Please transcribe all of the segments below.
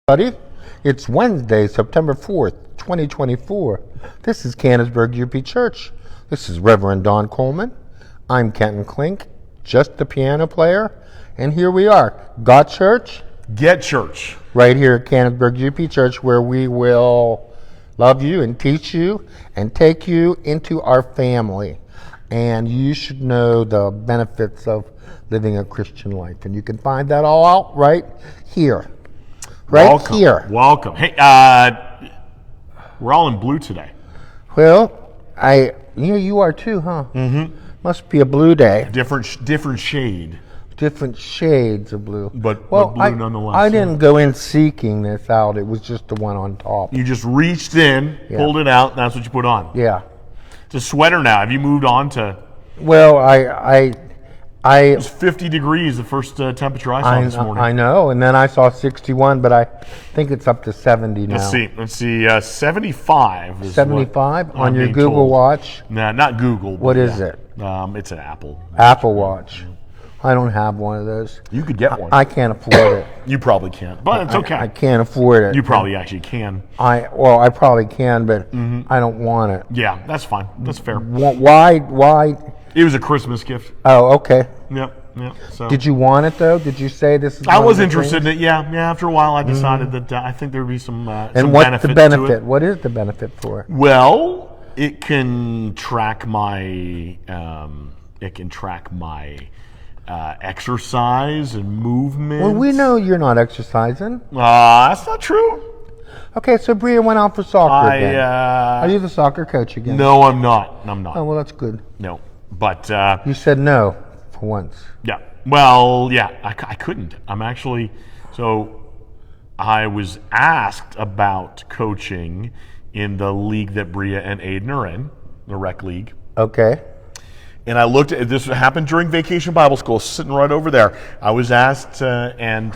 Buddy, it's Wednesday, September 4th, 2024. This is Canonsburg UP Church. This is Reverend Don Coleman. I'm Kenton Klink, just the piano player. And here we are, Got Church? Get Church. Right here at Canonsburg UP Church, where we will love you and teach you and take you into our family. And you should know the benefits of living a Christian life. And you can find that all out right here. Welcome. Here. Welcome. Hey, we're all in blue today. Well, you are too, huh? Mm-hmm. Must be a blue day. Different shade. Different shades of blue. But blue nonetheless. I didn't go in seeking this out. It was just the one on top. You just reached in, pulled it out, and that's what you put on. Yeah. It's a sweater now. Have you moved on to? Well, It was 50 degrees, the first temperature I saw this morning. I know, and then I saw 61, but I think it's up to 70 now. Let's see. 75 is 75 on your being Google told. Watch? Nah, not Google. What is it? It's an Apple. Apple Watch. I don't have one of those. You could get one. I can't afford it. You probably can't, but it's okay. I can't afford it. You probably actually can. I probably can, but I don't want it. Yeah, that's fine. That's fair. Why? It was a Christmas gift. Oh, okay. Yep. So Did you want it though? Did you say this is? I was interested in it. Yeah. After a while, I decided that I think there would be some and what's the benefit? To it. What is the benefit for it? Well, it can track my exercise and movement. Well, we know you're not exercising. That's not true. Okay, so Bria went out for soccer again. Are you the soccer coach again? No, I'm not. Oh, well, that's good. No, but you said no for once. Yeah. Well, yeah, I couldn't. So I was asked about coaching in the league that Bria and Aiden are in, the rec league. Okay. And I looked at this. Happened during Vacation Bible School, sitting right over there. I was asked, and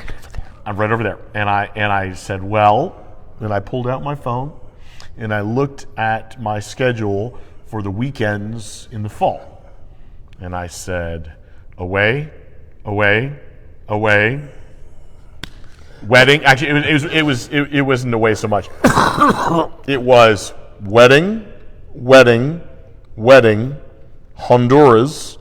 I'm right over there. And I said, well, and I pulled out my phone, and I looked at my schedule for the weekends in the fall, and I said, away, wedding. Actually, it wasn't away so much. It was wedding, Honduras.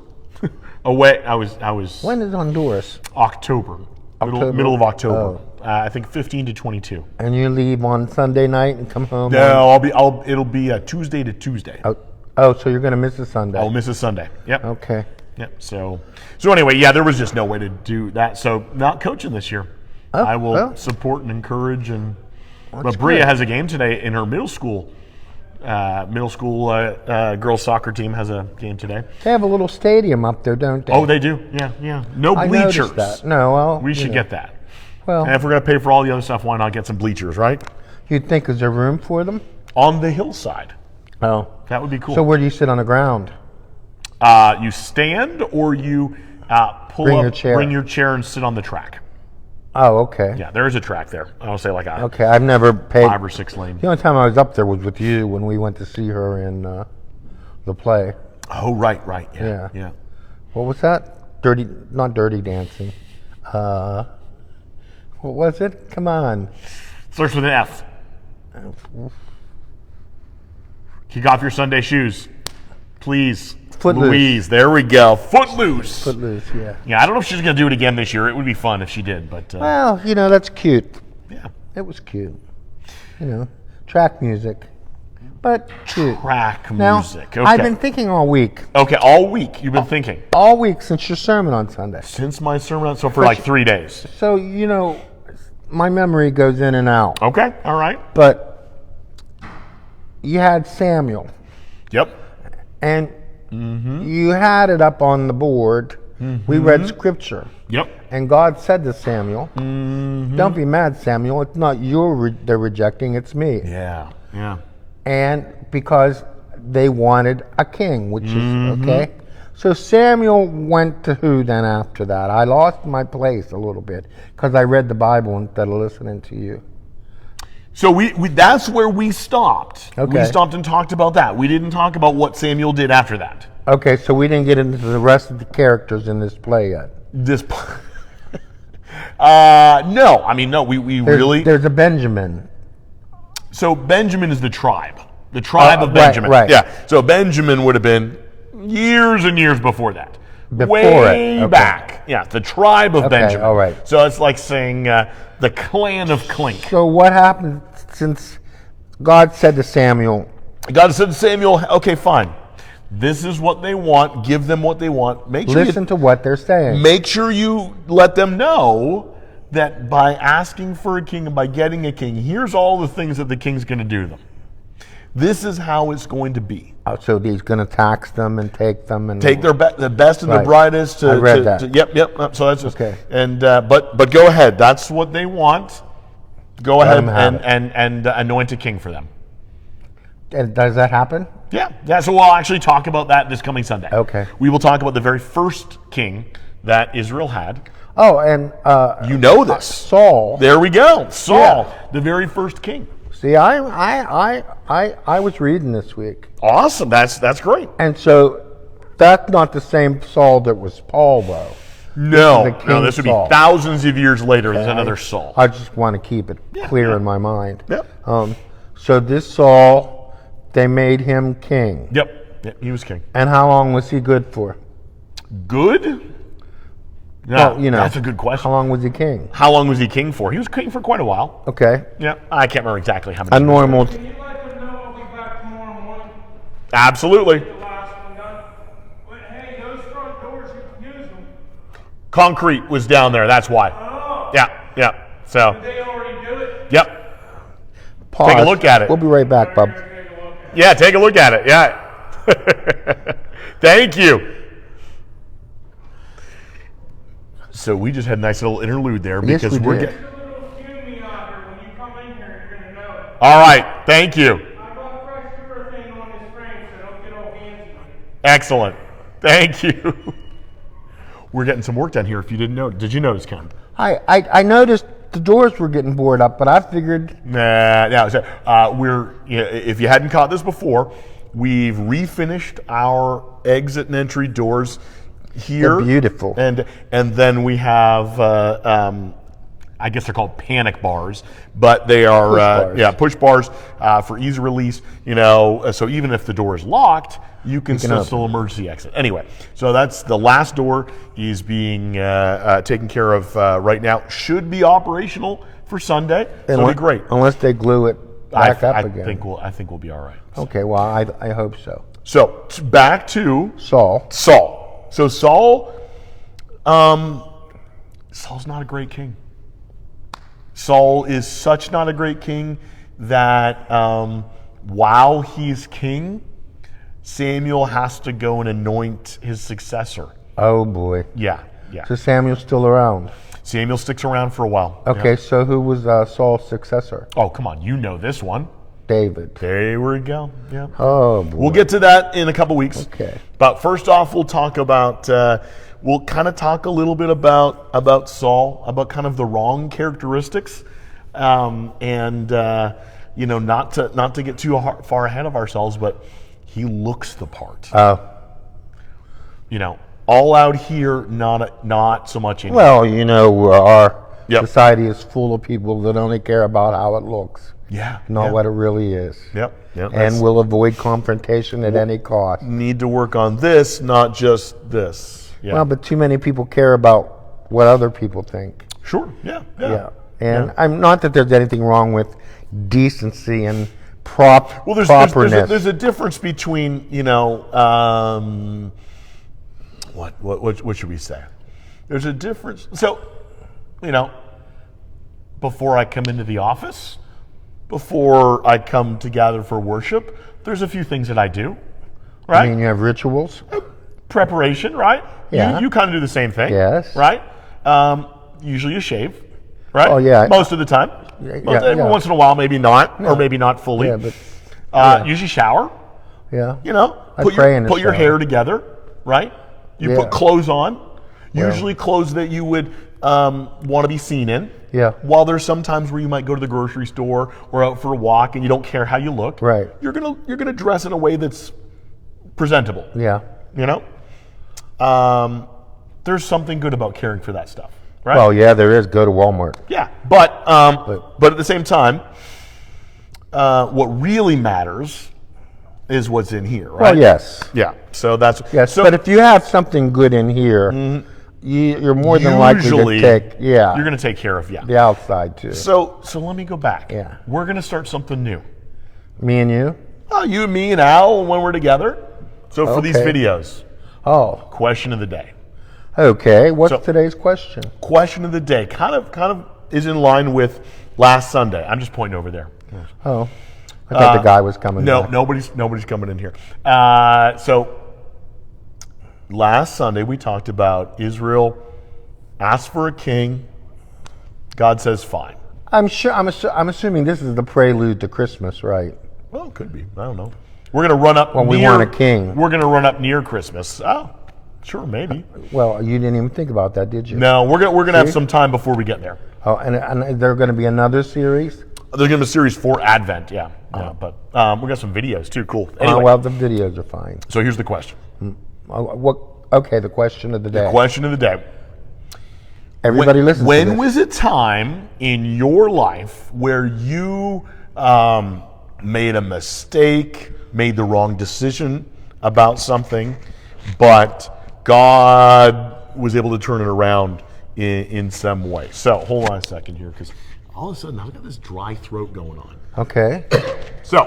Away. I was. When is Honduras? October. Middle of October. Oh. I think 15 to 22. And you leave on Sunday night and come home? No, it'll be Tuesday to Tuesday. Oh, so you're going to miss a Sunday? I'll miss a Sunday. Yep. Okay. Yep. So anyway, yeah, there was just no way to do that. So not coaching this year. I will support and encourage but Bria has a game today in her middle school. Girls soccer team has a game today. They have a little stadium up there, don't they? Oh, they do. Yeah. No bleachers. I noticed that. No, well, we should get that. Well, and if we're going to pay for all the other stuff, why not get some bleachers, right? You'd think, is there room for them? On the hillside. Oh. That would be cool. So where do you sit on the ground? You stand or you bring your chair and sit on the track. Oh, okay. Yeah, there is a track there. I don't say like a okay. I've never paid 5 or 6 lane. The only time I was up there was with you when we went to see her in the play. Oh, right. Yeah. What was that? Not Dirty Dancing. What was it? Come on. Starts with an F. Kick off your Sunday shoes, please. Footloose. Louise, there we go. Footloose. Footloose, yeah. Yeah, I don't know if she's going to do it again this year. It would be fun if she did, but... well, that's cute. Yeah. It was cute. Track music. But cute. Track now, music, okay. I've been thinking all week. Okay, all week you've been thinking? All week since your sermon on Sunday. Since my sermon, so for like 3 days. So, my memory goes in and out. Okay, all right. But you had Samuel. Yep. And you had it up on the board. We read scripture. Yep. And God said to Samuel, don't be mad, Samuel. It's not they're rejecting, it's me. Yeah. And because they wanted a king, which is okay. So Samuel went to who then after that? I lost my place a little bit because I read the Bible instead of listening to you. So that's where we stopped. Okay. We stopped and talked about that. We didn't talk about what Samuel did after that. Okay, so we didn't get into the rest of the characters in this play yet. No, I mean, no, we really. There's a Benjamin. So Benjamin is the tribe. The tribe of Right, Benjamin. right. Yeah. So Benjamin would have been years and years before that. Before Way it. Okay. back. Yeah, the tribe of Benjamin. all right. So it's like saying the clan of Clink. So what happened since God said to Samuel, God said to Samuel, okay, fine. This is what they want. Give them what they want. listen to what they're saying? Make sure you let them know that by asking for a king and by getting a king, here's all the things that the king's going to do to them. This is how it's going to be. So he's going to tax them and take them and Take the best and the Right. brightest. I read that. Yep. So that's just Okay. And but go ahead. That's what they want. Go Let ahead them have and anoint a king for them. And does that happen? Yeah. So we'll actually talk about that this coming Sunday. Okay. We will talk about the very first king that Israel had. Oh, and You know this. Saul. There we go. Saul, the very first king. See, I was reading this week, Awesome. That's great. and so that's not the same Saul that was Paul, though. No, This is the King this would Saul. be thousands of years later. There's another Saul. I just want to keep it clear in my mind. Yep. So this Saul, they made him king. Yep. He was king. And how long was he good for? Good? No, Well, that's a good question. How long was he king? How long was he king for? He was king for quite a while. Okay. Yeah, I can't remember exactly how many. A normal. Can you let them know I'll be back tomorrow morning? Absolutely. The last one done. But hey, those front doors, you can use them. Concrete was down there. That's why. Oh, Yeah. So, did they already do it? yep. Pause. Take a look at it. We'll be right back, bub. Take a look at it. Yeah, take a look at it. Yeah. Thank you. So we just had a nice little interlude there Yes, because we we're did. getting. There's a little fumey out here. When you come in here, you're going to know it. All right. Thank you. I got fresh urethane on this frame, so don't get all handsy. Excellent. Thank you. We're getting some work done here. If you didn't know, did you notice, Ken? I noticed the doors were getting boarded up, but I figured No. So, if you hadn't caught this before, we've refinished our exit and entry doors here. They're beautiful. And then we have, I guess they're called panic bars, but they are Push bars. push bars for easy release. So even if the door is locked, you can open still emergency exit. Anyway, so that's the last door is being taken care of right now. Should be operational for Sunday. So it'll be great. Unless they glue it back up again. I think we'll be all right. Okay, well, I hope so. So back to Saul. Saul. So Saul's not a great king. Saul is such not a great king that while he's king, Samuel has to go and anoint his successor. Oh, boy. Yeah. So Samuel's still around. Samuel sticks around for a while. Okay, Yeah. so who was Saul's successor? Oh, come on. You know this one. David. There we go. Yeah. Oh, boy. We'll get to that in a couple weeks. Okay. But first off, we'll talk about, we'll kind of talk a little bit about Saul, about kind of the wrong characteristics, and not to get too far ahead of ourselves, but he looks the part. Oh. All out here, not so much anymore. Well, our Yep. society is full of people that only care about how it looks, Yeah. not yeah. what it really is. Yep. And will avoid confrontation at any cost. Need to work on this, not just this. Yeah. Well, but too many people care about what other people think. Sure. Yeah. Yeah. And I'm not that there's anything wrong with decency and properness. Well, there's a difference between what should we say? There's a difference. So, before I come into the office, before I come to gather for worship, there's a few things that I do, right? I mean, you have rituals. Preparation, right? Yeah. You kind of do the same thing. Yes. Right? Usually you shave, right? Oh, yeah. Most of the time. Every once in a while, maybe not, or maybe not fully. Yeah, but Usually shower. yeah. I Put pray in the your shower. hair together, right? You Yeah. put clothes on, usually clothes that you would want to be seen in. Yeah. While there's some times where you might go to the grocery store or out for a walk and you don't care how you look. Right. You're gonna dress in a way that's presentable. Yeah. There's something good about caring for that stuff, right? Well, yeah, there is. Go to Walmart. Yeah, but at the same time, what really matters is what's in here, right? Well, yes. Yeah. So that's Yes, So but if you have something good in here, you're more than likely usually to take you're going to take care of the outside too. So let me go back. Yeah. We're going to start something new. Me and you? You and me and Al when we're together. So for these Okay. videos, Oh, question of the day. okay. What's So- today's question? Question of the day kind of is in line with last Sunday. I'm just pointing over there. Oh, I thought the guy was coming No, back. nobody's coming in here. So last Sunday we talked about Israel asked for a king. God says fine. I'm assuming this is the prelude to Christmas, right? Well, it could be. I don't know. We're going to run up. Well, we want a king. We're going to run up near Christmas. Oh, sure, maybe. Well, you didn't even think about that, did you? No, we're gonna have See? some time before we get there. Oh, and there's going to be another series? There's going to be a series for Advent, yeah. But we got some videos too. Cool. Anyway, Well, the videos are fine. so here's the question. Okay, the question of the day. Question of the day. Everybody listens to When this. was a time in your life where you made a mistake, made the wrong decision about something, but God was able to turn it around in some way? So hold on a second here, because all of a sudden I've got this dry throat going on. Okay. So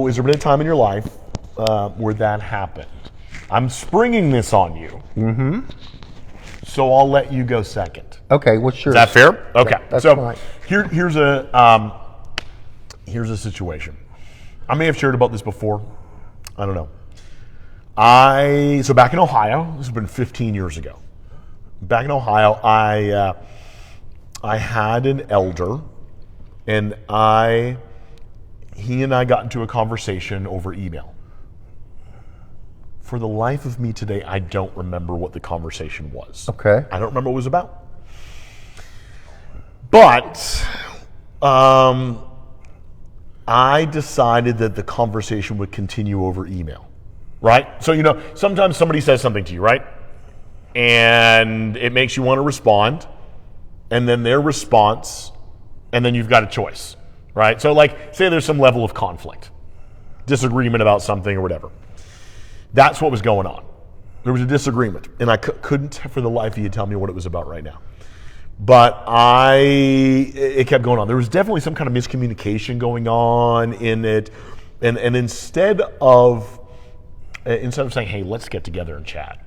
is there been a time in your life where that happened? I'm springing this on you. Mm-hmm. So I'll let you go second. Okay, what's yours? Is that fair? Okay. That's so fine. here's a situation. I may have shared about this before. I don't know. So back in Ohio, this has been 15 years ago. Back in Ohio, I had an elder, and he and I got into a conversation over email. For the life of me today, I don't remember what the conversation was. Okay. I don't remember what it was about. But I decided that the conversation would continue over email, right? So, sometimes somebody says something to you, right? And it makes you want to respond, and then their response, and then you've got a choice, right? So, like, say there's some level of conflict, disagreement about something or whatever. That's what was going on. There was a disagreement, and I couldn't for the life of you tell me what it was about right now. But it kept going on. There was definitely some kind of miscommunication going on in it, and instead of saying, "Hey, let's get together and chat,"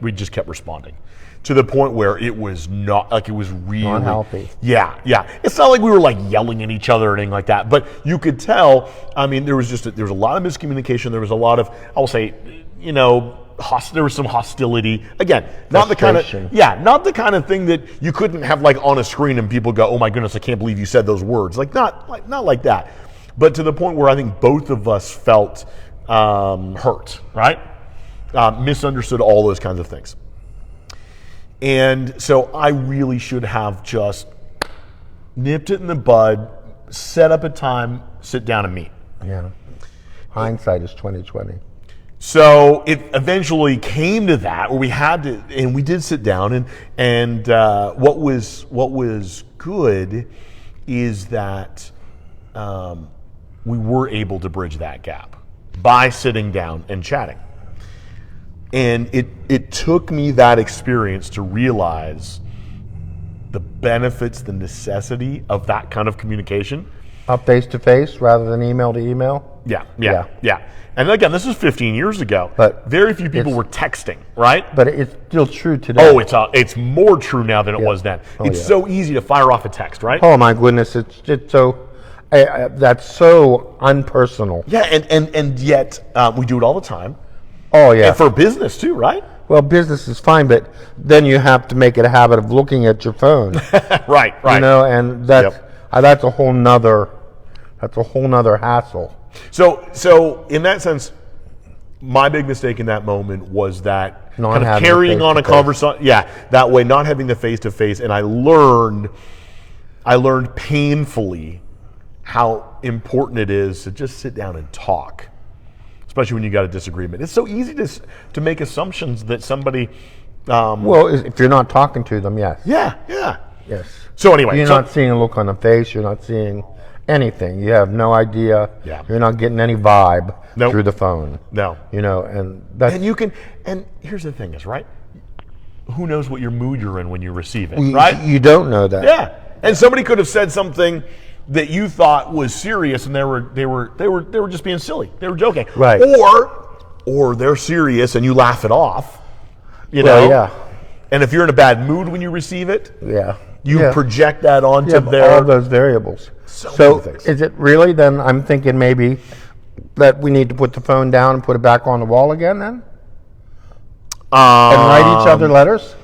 we just kept responding, to the point where it was not like it was really Unhealthy. Yeah. It's not like we were like yelling at each other or anything like that, but you could tell. I mean, there was a lot of miscommunication. There was a lot of, I will say, there was some hostility. Again, not the kind of thing that you couldn't have like on a screen and people go, "Oh my goodness, I can't believe you said those words." Not like that, but to the point where I think both of us felt hurt, right? Misunderstood, all those kinds of things. And so I really should have just nipped it in the bud, set up a time, sit down and meet. Yeah. Hindsight is 20/20. So it eventually came to that, where we had to, and we did sit down, and what was good is that we were able to bridge that gap by sitting down and chatting. And it took me that experience to realize the benefits, the necessity of that kind of communication. Up face to face rather than email to email? Yeah. And again, this is 15 years ago. But very few people were texting, right? But it's still true today. Oh, it's more true now than it was then. It's so easy to fire off a text, right? Oh my goodness, it's so that's so unpersonal. Yeah, and yet we do it all the time. Oh yeah. And for business too, right? Well, business is fine, but then you have to make it a habit of looking at your phone. Right. And that's a whole nother hassle. So in that sense, my big mistake in that moment was that Not kind of having carrying on a face-to-face. conversation. Yeah, that way, not having the face to face, and I learned painfully how important it is to just sit down and talk. especially when you got a disagreement. It's so easy to make assumptions that somebody. Well, if you're not talking to them, yes. Yeah. Yes. So anyway, You're not seeing a look on the face. You're not seeing anything. You have no idea. Yeah. You're not getting any vibe Nope. through the phone. No. And that's And you can. And here's the thing: is right. Who knows what your mood you're in when you receive it, right? You don't know that. Yeah. And somebody could have said something that you thought was serious, and they were just being silly. They were joking. Right. Or they're serious, and you laugh it off. You Well, know. yeah. And if you're in a bad mood when you receive it, Yeah. you Yeah. project that onto Yeah, their. all those variables. So So many things. is it really then? I'm thinking maybe that we need to put the phone down and put it back on the wall again then, and write each other letters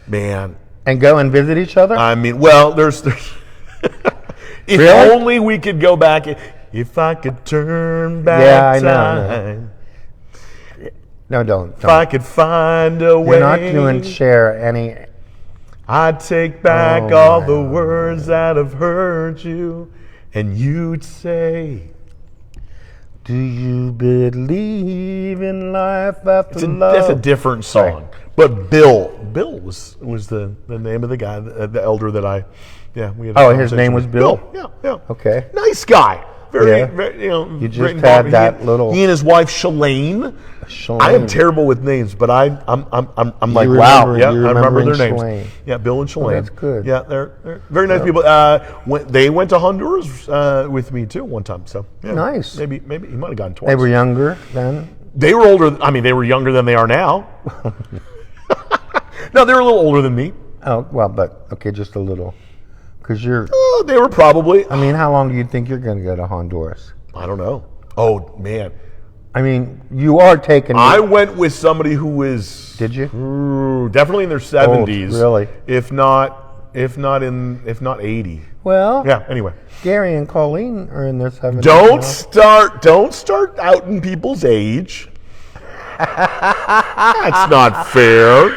Man, and go and visit each other. I mean, well, there's. If Really? only we could go back. If I could turn back Yeah, I know. time. No, don't. If I could find a way. You're not doing share any. I'd take back Oh, all my the God. words that have hurt you, and you'd say, Do you believe in life after love? that's a different song. But Bill was the name of the guy, the elder that we had. A Oh, his conversation name was with. Bill? Yeah. Okay. Nice guy. Very, Yeah. very You just great had involvement. that little- He and his wife Shalane. Shalane. I am terrible with names, but I'm like, You wow. remember- Yeah, you I remember their remembering names. Shalane. Yeah, Bill and Shalane. that's good. Yeah, they're very nice people. They went to Honduras with me too one time. So yeah, Nice. Maybe he might have gone twice. They were younger then. They were older. I mean, they were younger than they are now. No, they were a little older than me. Oh well, but okay, just a little, because you're. They were probably. I mean, how long do you think you're going to go to Honduras? I don't know. Oh man, I mean, you are taking. I went with somebody who is. Did you? Definitely in their 70s. really? If not 80. Well, Yeah. Anyway, Gary and Colleen are in their 70s. don't now. start outing people's age. That's not fair.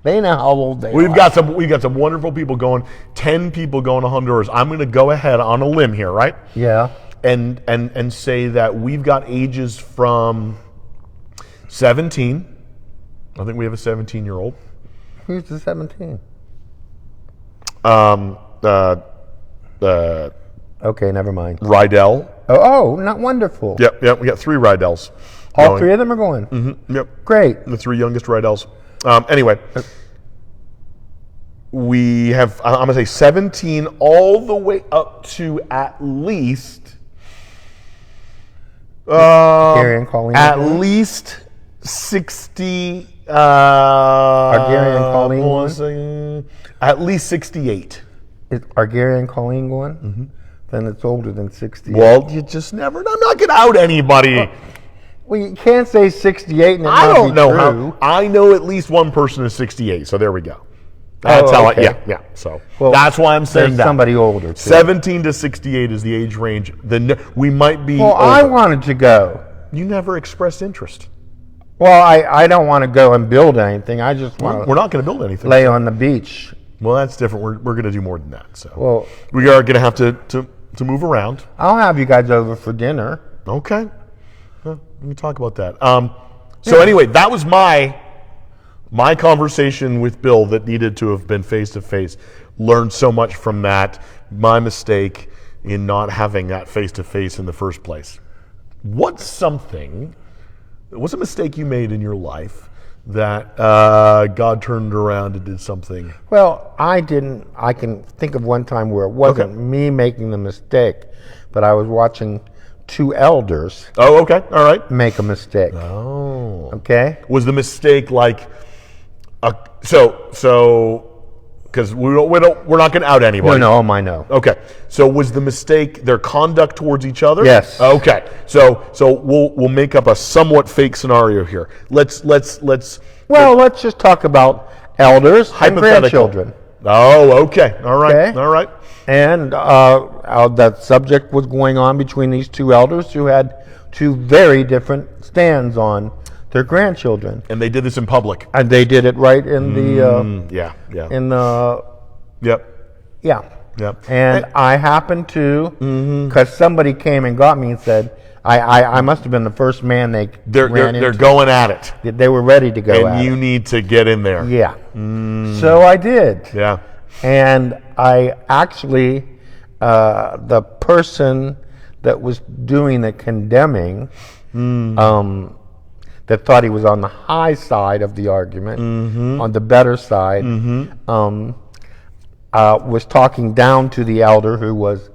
They know how old they We've are. got some wonderful people going. 10 people going to Honduras. I'm going to go ahead on a limb here, right? Yeah. And say that we've got ages from 17. I think we have a 17-year-old. Who's the 17? Okay, never mind. Rydell. Oh, not wonderful. Yep. We got 3 Rydells. All going. 3 of them are going. Yep. Great. The 3 youngest Rydells. Anyway, we have, I'm going to say 17 all the way up to at least, Gary and Colleen. at least 60. Are Gary and Colleen hold on a going? second. At least 68. Are Gary and Colleen going? Then it's older than 60. Well, you just never, I'm not going to out anybody. Well, you can't say 68 and it I not don't be know true. how. I know at least one person is 68, so there we go. That's how okay. yeah. So Well, that's why I'm saying There's that. somebody older, too. 17 to 68 is the age range. We might be Well, I over. wanted to go. You never expressed interest. Well, I don't want to go and build anything. I just want We're to not going to build anything. lay on the beach. Well, that's different. We're going to do more than that. So Well, we are going to have to move around. I'll have you guys over for dinner. Okay. Well, let me talk about that. So anyway, that was my conversation with Bill that needed to have been face to face. Learned so much from that. My mistake in not having that face to face in the first place. What's a mistake you made in your life that God turned around and did something? Well, I didn't. I can think of one time where it wasn't me making the mistake, but I was watching 2 elders Oh, okay. All right. make a mistake. Oh. Okay? Was the mistake like because we're not going to out anybody. No, I know. Okay. So was the mistake their conduct towards each other? Yes. Okay. So we'll make up a somewhat fake scenario here. Let's Well, let's just talk about elders and hypothetical. grandchildren. Oh, okay. All right. Okay. All right. And that subject was going on between these 2 elders who had 2 very different stands on their grandchildren. And they did this in public. And they did it right in the Yeah. Yep. yeah. Yep. And I happened to, because somebody came and got me and said, I must have been the first man they They're ran they're into. going at it, They were ready to go and at you it. need to get in there. Yeah. So I did. Yeah. And I actually, the person that was doing the condemning, that thought he was on the high side of the argument, on the better side, was talking down to the elder who was,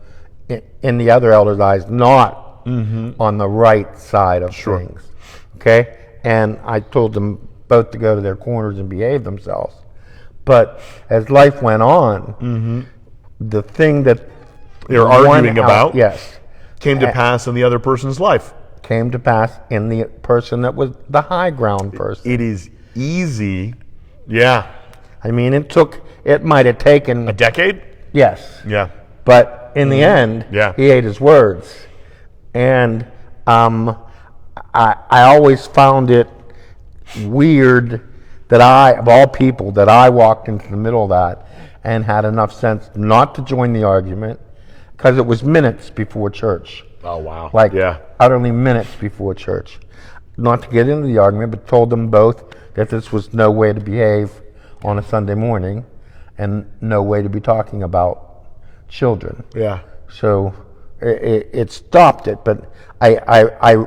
in the other elder's eyes, not on the right side of things. Okay? And I told them both to go to their corners and behave themselves. But as life went on, the thing that They were won arguing out- about yes, came to pass in the other person's life. came to pass in the person that was the high ground person. It is easy. Yeah. I mean, it might have taken, A decade? yes, Yeah. but in the end, Yeah. he ate his words. And I always found it weird that of all people, that I walked into the middle of that and had enough sense not to join the argument, because it was minutes before church. Oh, wow. Like yeah. utterly minutes before church. Not to get into the argument, but told them both that this was no way to behave on a Sunday morning and no way to be talking about children. Yeah. So it stopped it, but I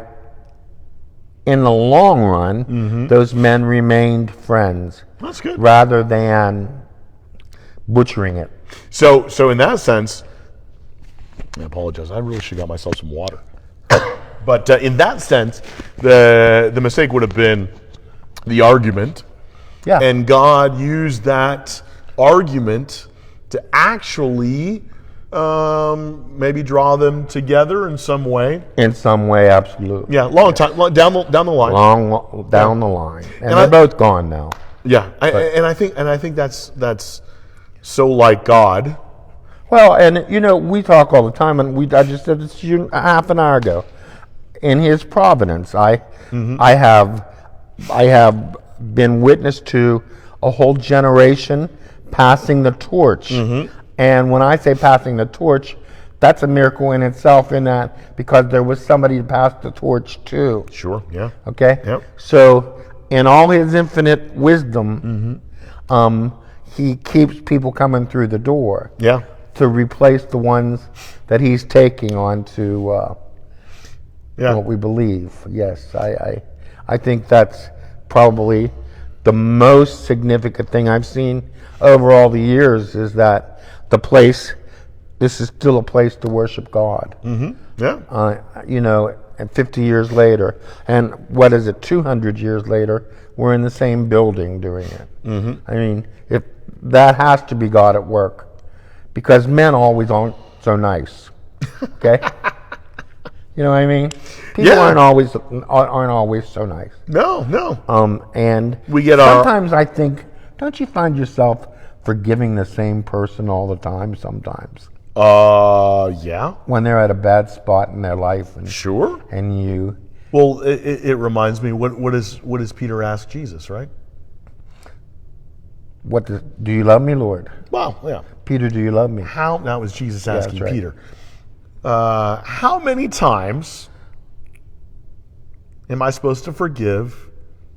in the long run, those men remained friends That's good. rather than butchering it. So in that sense, I apologize. I really should have got myself some water. But in that sense, the mistake would have been the argument. Yeah. And God used that argument to actually maybe draw them together in some way. In some way, absolutely. Yeah, long time down the line. Long down the line, and I- they're both gone now. Yeah, I think that's so like God. Well, and we talk all the time, and I just said this to you a half an hour ago. In His providence, I have been witness to a whole generation passing the torch. And when I say passing the torch, that's a miracle in itself, in that because there was somebody to pass the torch to. Sure. Yeah. Okay? Yep. So, in all His infinite wisdom, He keeps people coming through the door Yeah. to replace the ones that He's taking on to Yeah. what we believe. Yes, I think that's probably the most significant thing I've seen over all the years, is that this is still a place to worship God. Yeah. And 50 years later, and what is it, 200 years later, we're in the same building doing it. I mean, if that has to be God at work, because men always aren't so nice. Okay? You know what I mean? People Yeah. aren't always so nice. No. And We get sometimes I think, don't you find yourself forgiving the same person all the time sometimes? Yeah. When they're at a bad spot in their life, Sure. and you, Well, it reminds me. What does Peter ask Jesus? Right. do you love me, Lord? Well, yeah. Peter, do you love me? That was Jesus asking that's right. Peter. How many times am I supposed to forgive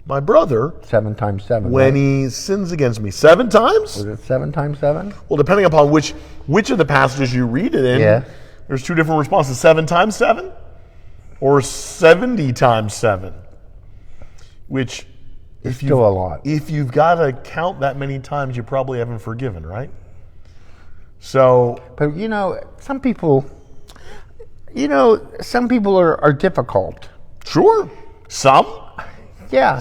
my brother 7 times 7. when right? he sins against me? 7 times? Was it 7 times 7? Well, depending upon which of the passages you read it in, Yeah. there's 2 different responses. 7 times 7 or 70 times 7, which It's still a lot. if you've got to count that many times, you probably haven't forgiven, right? So, But some people, some people are difficult. sure, some. Yeah.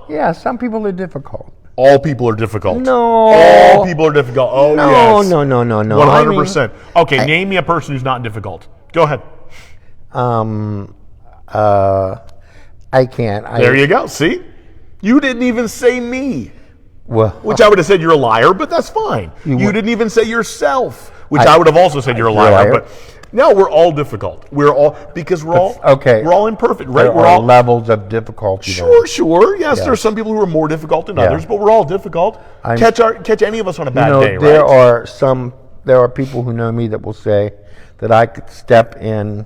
Yeah, some people are difficult. All people are difficult. No. All people are difficult. Oh, No, yes. no. 100%. Okay, name me a person who's not difficult. Go ahead. I can't. There you go. See? You didn't even say me, Well, which I would have said you're a liar, but that's fine. You would- didn't even say yourself, which I would have also said you're a You're a liar. liar. But no, we're all difficult. We're all, because we're all, okay. we're all imperfect, right? there We're are all, levels of difficulty. there. sure. Yes, there are some people who are more difficult than others, but we're all difficult. Catch any of us on a bad day, There right? are people who know me that will say that I could step in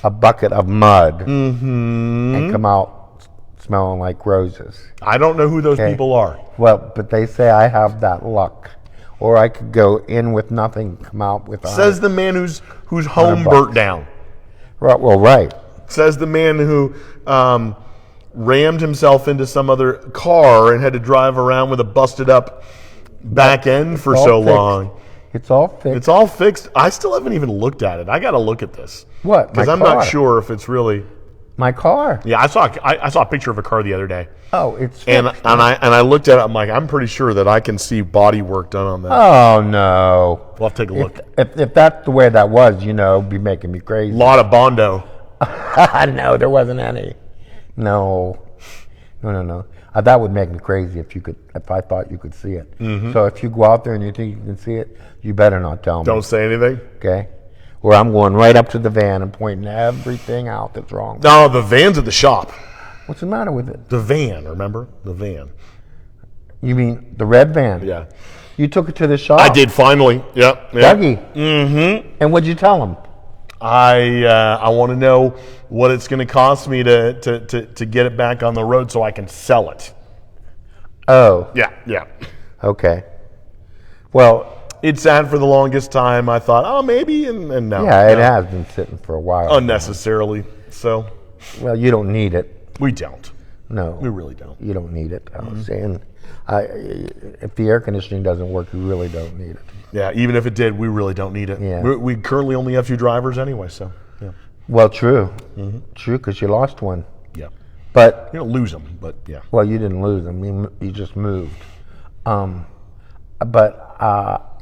a bucket of mud and come out smelling like roses. I don't know who those people are. Well, but they say I have that luck. Or I could go in with nothing, come out with Says the man whose home burnt down. Right, well, right. Says the man who rammed himself into some other car and had to drive around with a busted up back end for so long. It's all fixed. It's all fixed. I still haven't even looked at it. I got to look at this. What? Because My I'm not car. sure if it's really. My car. Yeah, I saw a picture of a car the other day. Oh, it's And fixed. I looked at it. I'm like, I'm pretty sure that I can see body work done on that. Oh, no. We'll have to take a look. If that's the way that was, it'd be making me crazy. A lot of Bondo. No, there wasn't any. No. That would make me crazy if I thought you could see it. So if you go out there and you think you can see it, you better not tell me. Don't say anything. Okay? Or I'm going right up to the van and pointing everything out that's wrong. No, the van's at the shop. What's the matter with it? The van, remember? The van. You mean the red van? Yeah. You took it to the shop? I did finally. Yep. Dougie? Mm-hmm. And what'd you tell him? I want to know what it's going to cost me to get it back on the road so I can sell it. Oh. Yeah. Okay. Well, It sat for the longest time. I thought, oh, maybe, and no. yeah, it no. has been sitting for a while. Unnecessarily. So Well, you don't need it. we don't. No. We really don't. You don't need it. I was saying, if the air conditioning doesn't work, you really don't need it. Yeah, even if it did, we really don't need it. Yeah. We currently only have 2 drivers anyway, so yeah. Well, true. True, because you lost one. Yeah. But, You don't lose them, but yeah. well, you didn't lose them. You just moved. But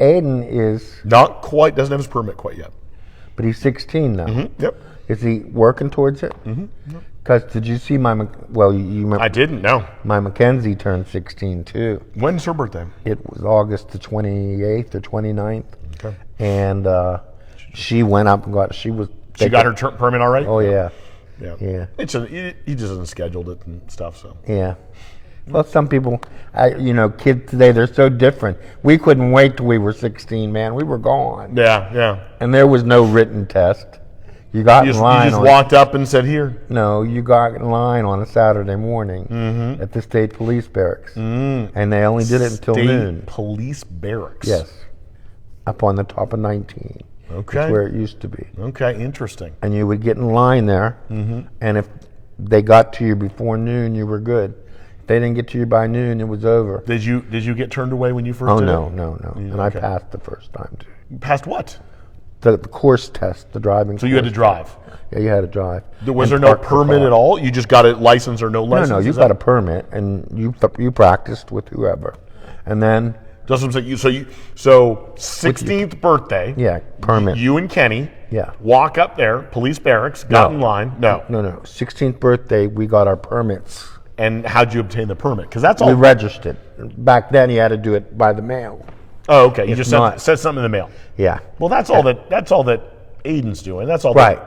Aiden is, Not quite, doesn't have his permit quite yet. but he's 16 now. Yep. Is he working towards it? Because did you see my, I didn't, no. my Mackenzie turned 16 too. When's her birthday? It was August the 28th or 29th. Okay. And she went up and she Got her permit already? Oh, yeah. Yeah. He just hasn't scheduled it and stuff, so. Yeah. Well, some people, kids today, they're so different. We couldn't wait till we were 16, man. We were gone. Yeah. And there was no written test. You got You in line. just walked up and said, here. No, you got in line on a Saturday morning at the state police barracks. And they only did it until noon. State Police Barracks. Yes. Up on the top of 19. Okay. That's where it used to be. Okay, interesting. And you would get in line there, and if they got to you before noon, you were good. If they didn't get to you by noon, it was over. Did you get turned away when you first Oh, did no. it? And I passed the first time, too. Passed what? The course test, the driving So you had to drive. Yeah, you had to drive. Was And there no park the permit car. at all? You just got a license or no license? No, you Is got that- a permit, and you practiced with whoever. And then, Doesn't say so 16th birthday. yeah, permit. You and Kenny. Yeah. Walk up there, police barracks, got No. in line. No. No. 16th birthday, we got our permits. And how'd you obtain the permit? Because that's We all. registered. Back then, you had to do it by the mail. Oh, okay. You just not- sent something in the mail. Yeah. Well, that's all that Aiden's doing. That's all. Right.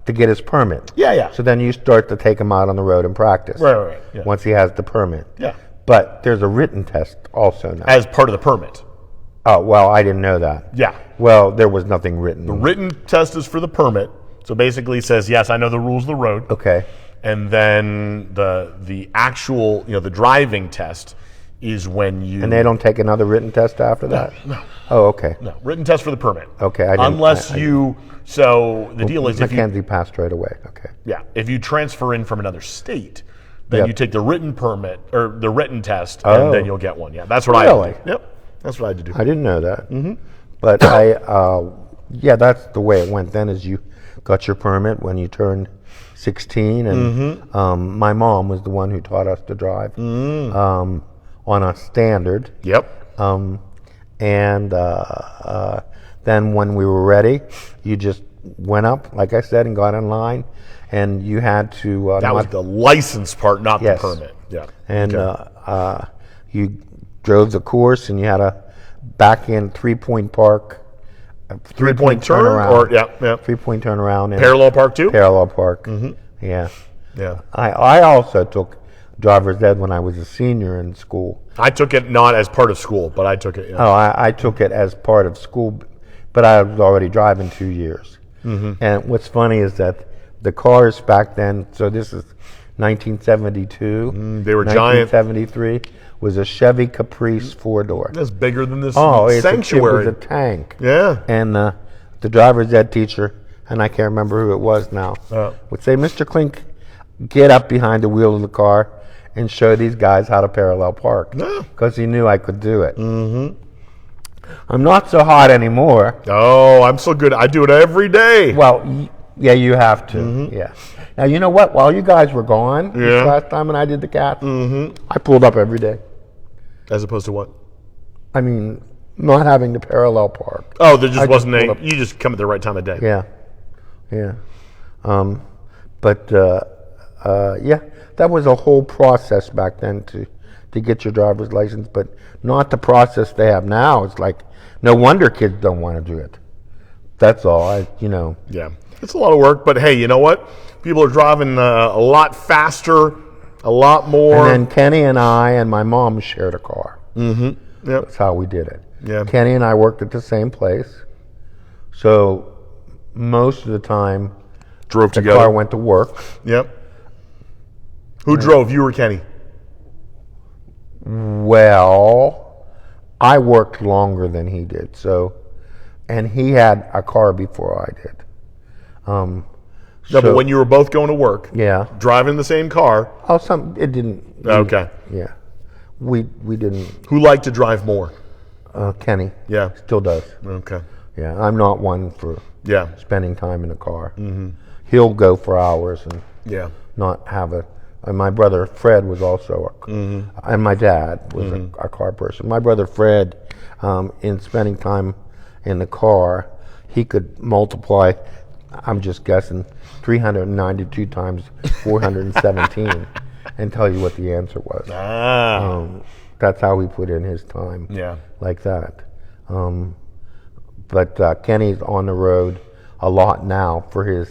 To get his permit. Yeah. So then you start to take him out on the road and practice. Right. Yeah. Once he has the permit. Yeah. But there's a written test also now. As part of the permit. Oh, well, I didn't know that. Yeah. Well, there was nothing written. The written test is for the permit. So basically, it says yes, I know the rules of the road. Okay. And then the actual, the driving test is when you. And they don't take another written test after that? No. Oh, okay. No, written test for the permit. Okay, I didn't- Unless I- you. So the deal is, Mackenzie passed right away. Okay. if you transfer in from another state, then Yep. you take the written permit or the written test, Oh. and then you'll get one. Yeah, that's what I Really? had to do. Yep, that's what I had to do. I didn't know that. Mm-hmm. But that's the way it went then. Is you got your permit when you turned 16, and my mom was the one who taught us to drive on a standard. Yep. And then when we were ready, you just went up, like I said, and got in line, and you had to. That was the license part, not Yes. the permit. Yeah. And Okay. you drove the course, and you had a back in 3-point park, a 3-point turn, turnaround, or yeah. 3-point turnaround, and Parallel park too. parallel park. Yeah. Yeah. I also took driver's ed when I was a senior in school. I took it not as part of school, but I took it. Yeah. Oh, I took it as part of school, but I was already driving 2 years. And what's funny is that the cars back then, so this is 1972. They were giant. 1973 was a Chevy Caprice 4-door. That's bigger than this It sanctuary. was a tank. Yeah. And the driver's ed teacher, and I can't remember who it was now, would say, Mr. Klink, get up behind the wheel of the car and show these guys how to parallel park. Because he knew I could do it. Mm-hmm. I'm not so hot anymore. Oh, I'm so good. I do it every day. Well, yeah, you have to. Yeah. Now, you know what? While you guys were gone this last time when I did the cats, I pulled up every day. As opposed to what? I mean, not having to parallel park. Oh, there just wasn't pulled a. up. You just come at the right time of day. Yeah. Yeah. Yeah, that was a whole process back then to get your driver's license, but not the process they have now. It's like, no wonder kids don't want to do it. That's all. Yeah, it's a lot of work, but hey, you know what? People are driving a lot faster, a lot more. And then Kenny and I and my mom shared a car. Mm-hmm. Yep. That's how we did it. Yeah. Kenny and I worked at the same place, so most of the time Drove the together. car went to work. Yep. Who drove? You or Kenny? Well, I worked longer than he did, and he had a car before I did. No, but when you were both going to work, Yeah. driving the same car. It didn't. Okay. Yeah. We didn't. Who liked to drive more? Kenny. Yeah. Still does. Okay. Yeah. I'm not one for Yeah. spending time in the car. Mm-hmm. He'll go for hours and Yeah. not have a. And my brother Fred was also, and my dad was a car person. My brother Fred, in spending time in the car, he could multiply, I'm just guessing, 392 times 417 and tell you what the answer was. That's how he put in his time. Yeah. Like that. But Kenny's on the road a lot now for his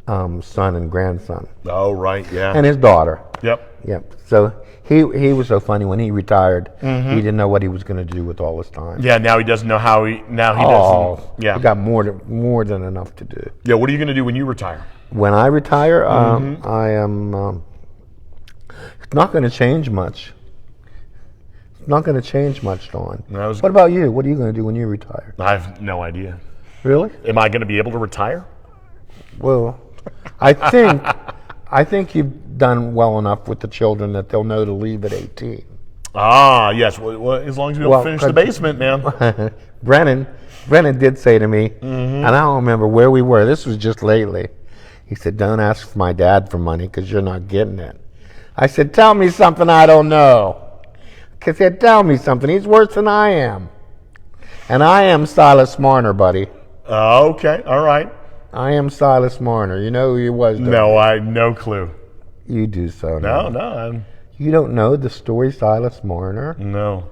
son and grandson. Oh, right. Yeah. And his daughter. Yep. Yep. So he was so funny when he retired. He didn't know what he was going to do with all his time. Yeah. Now he doesn't know how he. Now he doesn't. Yeah. He got more than enough to do. Yeah. What are you going to do when you retire? When I retire, I am. It's not going to change much. It's not going to change much, Dawn. What about you? What are you going to do when you retire? I have no idea. Really? Am I going to be able to retire? Well, I think you've done well enough with the children that they'll know to leave at 18. Ah, yes. Well, as long as we don't finish the basement, man. Brennan did say to me, and I don't remember where we were. This was just lately. He said, "Don't ask my dad for money because you're not getting it." I said, "Tell me something I don't know." He said, "Tell me something." He's worse than I am, and I am Silas Marner, buddy. Okay. All right. I am Silas Marner. You know who he was? No, I no clue. You do so. No. You don't know the story, Silas Marner? No.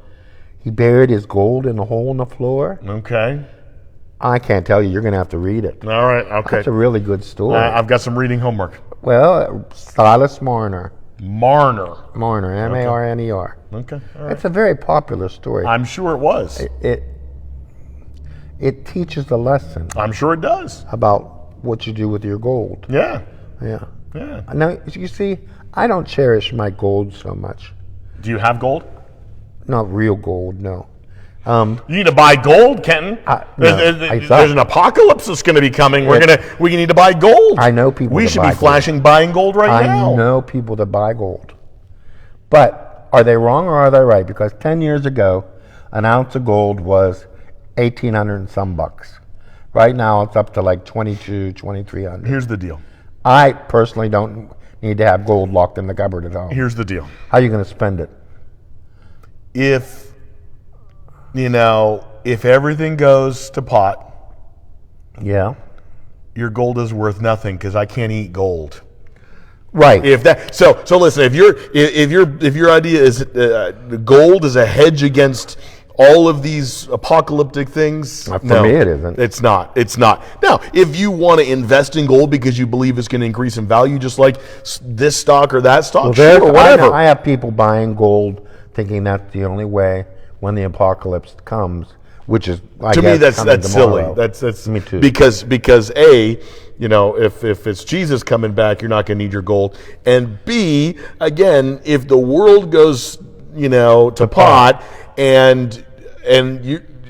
He buried his gold in a hole in the floor. Okay. I can't tell you. You're going to have to read it. All right. Okay. That's a really good story. I've got some reading homework. Well, Silas Marner. Marner. Marner, M-A-R-N-E-R. Okay. All right. It's a very popular story. I'm sure it was. It teaches a lesson I'm sure it does. about what you do with your gold. Yeah. Yeah. Yeah. Now, you see, I don't cherish my gold so much. Do you have gold? Not real gold, no. You need to buy gold, Kenton. There's an apocalypse that's going to be coming. We need to buy gold. I know people. We that should buy be flashing buying gold right now. I know people that buy gold. But are they wrong or are they right? Because 10 years ago, an ounce of gold was 1,800 and some bucks. Right now, it's up to like 2,200, 2,300. Here's the deal. I personally don't need to have gold locked in the cupboard at home. Here's the deal. How are you going to spend it? If everything goes to pot, Yeah. your gold is worth nothing because I can't eat gold. Right. So listen, if your idea is gold is a hedge against all of these apocalyptic things, For me, it isn't. It's not. Now, if you want to invest in gold because you believe it's going to increase in value, just like this stock or that stock, sure, whatever. I have people buying gold thinking that's the only way when the apocalypse comes which is I To me, guess, that's coming silly. tomorrow. That's Me too. Because A, if it's Jesus coming back, you're not going to need your gold, and B, again, if the world goes to pot and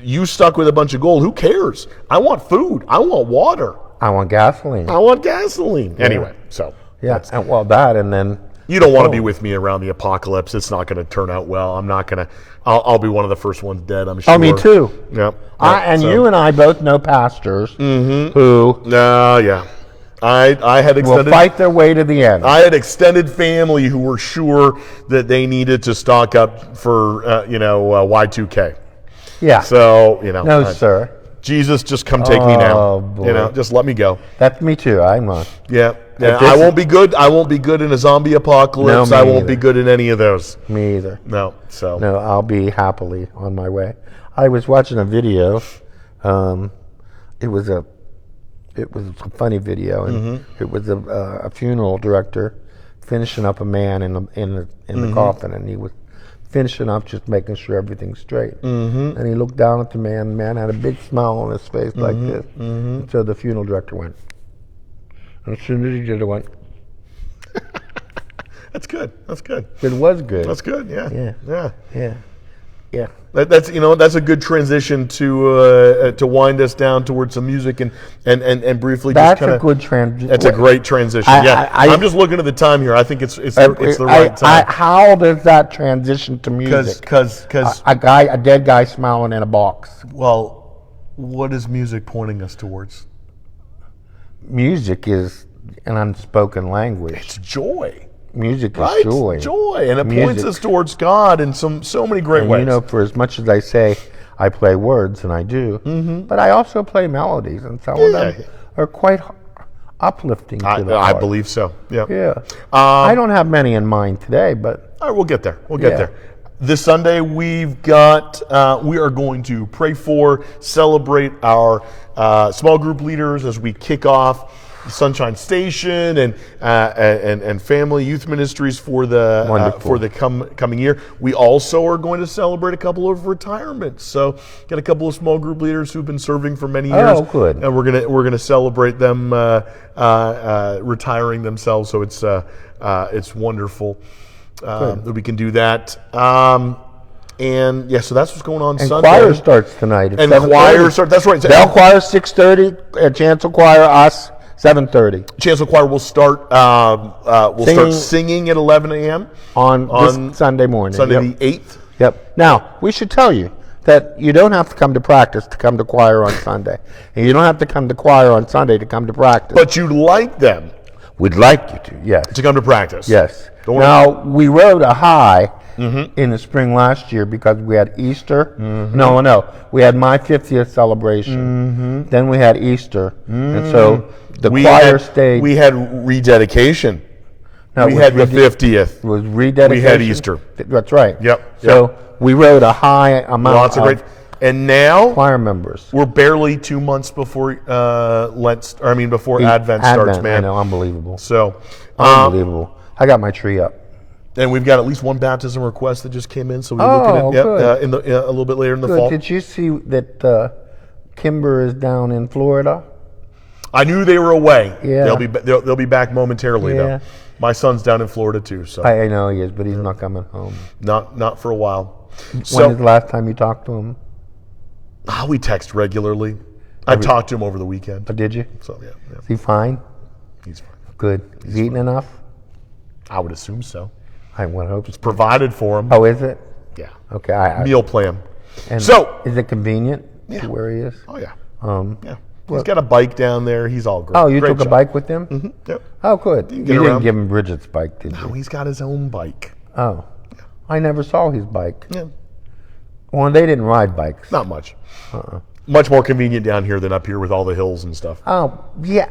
you stuck with a bunch of gold, who cares? I want food. I want water. I want gasoline. I want gasoline. Anyway, so Yeah, and then you don't want to be with me around the apocalypse. It's not going to turn out well. I'm not going to. I'll be one of the first ones dead, I'm sure. Oh, me too. Yep. You and I both know pastors who yeah. I had will extended fight their way to the end. I had extended family who were sure that they needed to stock up for Y2K. Yeah. So No, sir. Jesus, just come take me now. Oh, boy. Just let me go. That's me too. I'm not. Yeah. this I is- won't be good. I won't be good in a zombie apocalypse. No, me I won't be either. good in any of those. Me either. No. So No, I'll be happily on my way. I was watching a video. It was a funny video, and it was a funeral director finishing up a man in the coffin, and he was finishing up, just making sure everything's straight. And he looked down at the man. The man had a big smile on his face like this. And so the funeral director went. And as soon as he did, it went. that's good. That's good. It was good. That's good. Yeah. Yeah. Yeah. Yeah. That's a good transition to wind us down towards some music and briefly That's just a kind good transition. That's a great transition. I'm just looking at the time here. I think it's the right time. How does that transition to music? Because A dead guy smiling in a box. well, what is music pointing us towards? Music is an unspoken language. It's joy. Music is Right? joy. Joy. And it Music. points us towards God in so many great And ways. for as much as I say I play words, and I do, but I also play melodies, and some of them are quite uplifting to the I heart. believe so. Yeah. Yeah. I don't have many in mind today, but All right, we'll get there. We'll get Yeah. there. This Sunday, we are going to pray for, celebrate our small group leaders as we kick off Sunshine Station and family youth ministries for the coming year. We also are going to celebrate a couple of retirements. So, got a couple of small group leaders who've been serving for many years. Oh, good. And we're gonna celebrate them retiring themselves. So it's wonderful that we can do that. And yeah, so that's what's going on and Sunday. choir starts tonight. At And 7:30. choir starts. That's right. Bell choir 6:30. Chancel choir us 7:30 Chancel Choir will start. Start singing at 11 a.m. on this Sunday morning. Sunday Yep. the 8th. Yep. Now we should tell you that you don't have to come to practice to come to choir on Sunday, and you don't have to come to choir on Sunday to come to practice. But you'd like them We'd like you to. Yes. to come to practice. Yes. Don't Now we rode a high in the spring last year because we had Easter. No, we had my 50th celebration. Then we had Easter, and so the choir stayed. We had rededication. No, We it was had the 50th. It was rededication. We had Easter. That's right. Yep, So we rode a high amount Lots of of great. And now choir members. we're barely 2 months before before Advent starts, man. I know, unbelievable. So, Unbelievable. I got my tree up. and we've got at least one baptism request that just came in. So we're Oh, looking at good. a little bit later in the Good. fall. Did you see that Kimber is down in Florida? I knew they were away. Yeah. They'll be back momentarily Yeah. though. My son's down in Florida too, so I know he is, but he's not coming home. not for a while. When So is the last time you talked to him? we text regularly. I talked to him over the weekend. Or did you? So yeah, Is he fine? he's fine. Good. He's eating enough? I would assume so. I would hope so. Provided for him. Oh, is it? Yeah. Okay. Meal plan. And So- is it convenient Yeah. to where he is? Oh yeah. Yeah. He's got a bike down there. He's all great. Oh, you Great took a job. bike with him? Yep. Oh, good. You get didn't around. give him Bridget's bike, did you? No, he's got his own bike. Oh. I never saw his bike. Yeah. Well, they didn't ride bikes. Not much. Much more convenient down here than up here with all the hills and stuff. Oh, yeah.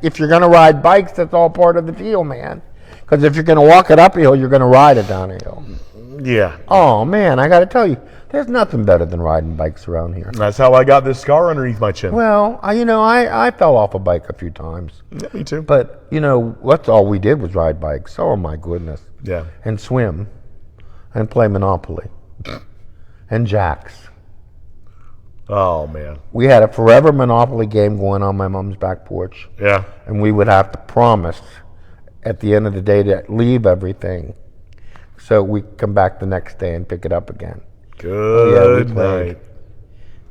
If you're going to ride bikes, that's all part of the deal, man. Because if you're going to walk it up a hill, you're going to ride it down a hill. Yeah. Oh, man, I got to tell you, there's nothing better than riding bikes around here. That's how I got this scar underneath my chin. Well, I fell off a bike a few times. Yeah, me too. But, that's all we did was ride bikes. Oh, my goodness. Yeah. And swim. And play Monopoly. And jacks. Oh, man. We had a forever Monopoly game going on my mom's back porch. Yeah. And we would have to promise at the end of the day to leave everything so we could come back the next day and pick it up again. Good we played. night.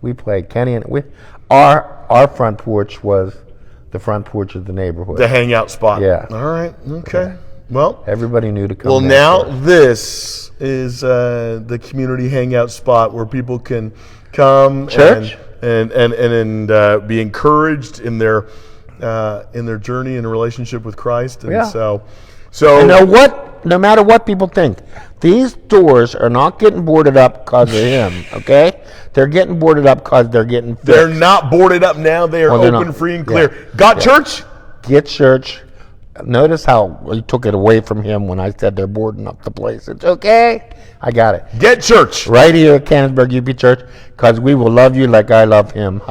We played. Kenny and our front porch was the front porch of the neighborhood. The hangout spot. Yeah. All right. Okay. Well, Everybody knew to come. well, back now there. this is the community hangout spot where people can come Church? and be encouraged in their journey and relationship with Christ. And Yeah. so No matter what people think, these doors are not getting boarded up because of him. Okay, they're getting boarded up because they're getting fixed. they're not boarded up now. They are Well, they're open, not. free, and Yeah. clear. Got church? Get church. Notice how we took it away from him when I said they're boarding up the place. It's okay. I got it. Get church. Right here at Canonsburg UP Church, because we will love you like I love him.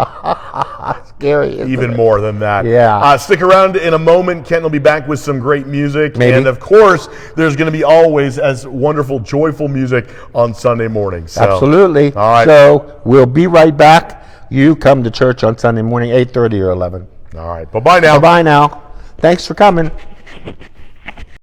Scary. Isn't Even it? more than that. Yeah. Stick around in a moment. Kent will be back with some great music. Maybe. And of course, there's going to be always as wonderful, joyful music on Sunday morning. So, Absolutely. All right. So we'll be right back. You come to church on Sunday morning, 8:30 or 11. All right. Bye-bye now. Bye-bye now. Thanks for coming.